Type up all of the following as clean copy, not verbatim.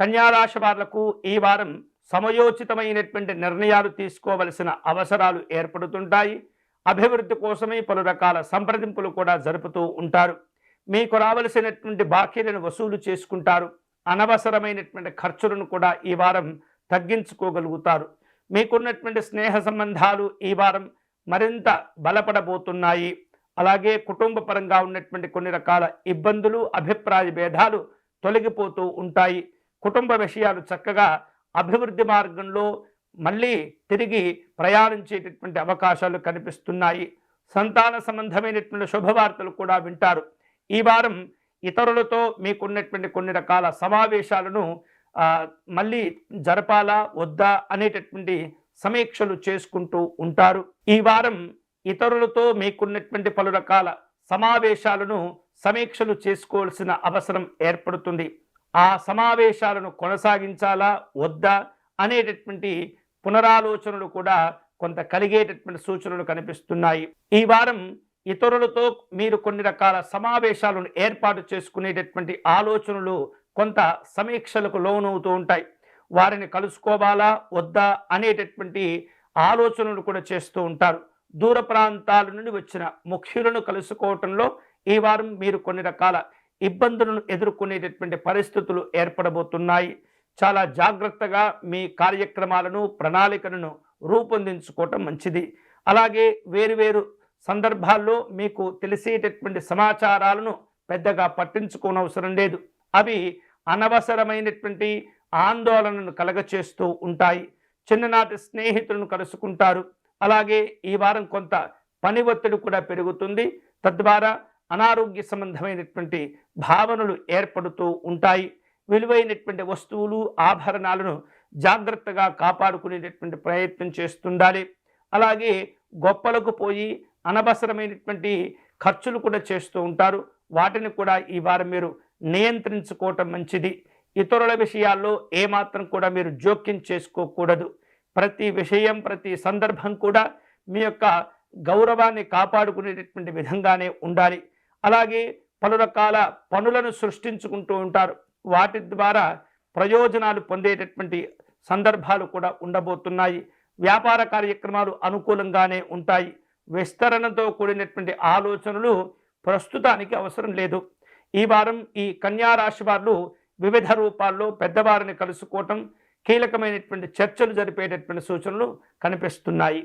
కన్యారాశి వాళ్లకు ఈ వారం సమయోచితమైనటువంటి నిర్ణయాలు తీసుకోవలసిన అవసరాలు ఏర్పడుతుంటాయి. అభివృద్ధి కోసమే పలు రకాల సంప్రదింపులు కూడా జరుపుతూ ఉంటారు. మీకు రావలసినటువంటి బాకీలను వసూలు చేసుకుంటారు. అనవసరమైనటువంటి ఖర్చులను కూడా ఈ వారం తగ్గించుకోగలుగుతారు. మీకున్నటువంటి స్నేహ సంబంధాలు ఈ వారం మరింత బలపడబోతున్నాయి. అలాగే కుటుంబ పరంగా ఉన్నటువంటి కొన్ని రకాల ఇబ్బందులు, అభిప్రాయ భేదాలు తొలగిపోతూ ఉంటాయి. కుటుంబ విషయాలు చక్కగా అభివృద్ధి మార్గంలో మళ్ళీ తిరిగి ప్రయాణించేటటువంటి అవకాశాలు కనిపిస్తున్నాయి. సంతాన సంబంధమైనటువంటి శుభవార్తలు కూడా వింటారు. ఈ వారం ఇతరులతో మీకున్నటువంటి కొన్ని రకాల సమావేశాలను మళ్ళీ జరపాలా వద్దా అనేటటువంటి సమీక్షలు చేసుకుంటూ ఉంటారు. ఈ వారం ఇతరులతో మీకున్నటువంటి పలు రకాల సమావేశాలను సమీక్షలు చేసుకోవాల్సిన అవసరం ఏర్పడుతుంది. ఆ సమావేశాలను కొనసాగించాలా వద్దా అనేటటువంటి పునరాలోచనలు కూడా కొంత కలిగేటటువంటి సూచనలు కనిపిస్తున్నాయి. ఈ వారం ఇతరులతో మీరు కొన్ని రకాల సమావేశాలను ఏర్పాటు చేసుకునేటటువంటి ఆలోచనలు కొంత సమీక్షలకు లోనవుతూ ఉంటాయి. వారిని కలుసుకోవాలా వద్దా అనేటటువంటి ఆలోచనలు కూడా చేస్తూ ఉంటారు. దూర ప్రాంతాల నుండి వచ్చిన ముఖ్యులను కలుసుకోవటంలో ఈ వారం మీరు కొన్ని రకాల ఇబ్బందులను ఎదుర్కొనేటటువంటి పరిస్థితులు ఏర్పడబోతున్నాయి. చాలా జాగ్రత్తగా మీ కార్యక్రమాలను, ప్రణాళికలను రూపొందించుకోవటం మంచిది. అలాగే వేరువేరు సందర్భాల్లో మీకు తెలిసేటటువంటి సమాచారాలను పెద్దగా పట్టించుకోనవసరం లేదు. అవి అనవసరమైనటువంటి ఆందోళనను కలగచేస్తూ ఉంటాయి. చిన్ననాటి స్నేహితులను కలుసుకుంటారు. అలాగే ఈ వారం కొంత పని ఒత్తిడి కూడా పెరుగుతుంది. తద్వారా అనారోగ్య సంబంధమైనటువంటి భావనలు ఏర్పడుతూ ఉంటాయి. విలువైనటువంటి వస్తువులు, ఆభరణాలను జాగ్రత్తగా కాపాడుకునేటటువంటి ప్రయత్నం చేస్తుండాలి. అలాగే గొప్పలకు పోయి అనవసరమైనటువంటి ఖర్చులు కూడా చేస్తూ ఉంటారు. వాటిని కూడా ఈ వారం మీరు నియంత్రించుకోవటం మంచిది. ఇతరుల విషయాల్లో ఏమాత్రం కూడా మీరు జోక్యం చేసుకోకూడదు. ప్రతి విషయం, ప్రతి సందర్భం కూడా మీ యొక్క గౌరవాన్ని కాపాడుకునేటటువంటి విధంగానే ఉండాలి. అలాగే పలు రకాల పనులను సృష్టించుకుంటూ ఉంటారు. వాటి ద్వారా ప్రయోజనాలు పొందేటటువంటి సందర్భాలు కూడా ఉండబోతున్నాయి. వ్యాపార కార్యక్రమాలు అనుకూలంగానే ఉంటాయి. విస్తరణతో కూడినటువంటి ఆలోచనలు ప్రస్తుతానికి అవసరం లేదు. ఈ వారం ఈ కన్యారాశి వారు వివిధ రూపాల్లో పెద్దవారిని కలుసుకోవటం, కీలకమైనటువంటి చర్చలు జరిపేటటువంటి సూచనలు కనిపిస్తున్నాయి.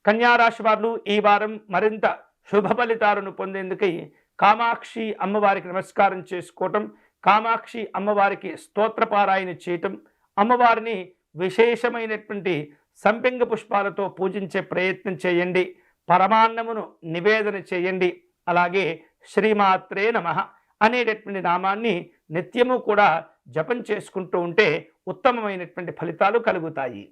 కన్యారాశి వారు ఈ వారం మరింత శుభ ఫలితాలను పొందేందుకై కామాక్షి అమ్మవారికి నమస్కారం చేసుకోవటం, కామాక్షి అమ్మవారికి స్తోత్రపారాయణ చేయటం, అమ్మవారిని విశేషమైనటువంటి సంపెంగ పుష్పాలతో పూజించే ప్రయత్నం చేయండి. పరమాన్నమును నివేదన చేయండి. అలాగే శ్రీమాత్రే నమః అనేటటువంటి నామాన్ని నిత్యము కూడా జపం చేసుకుంటూ ఉంటే ఉత్తమమైనటువంటి ఫలితాలు కలుగుతాయి.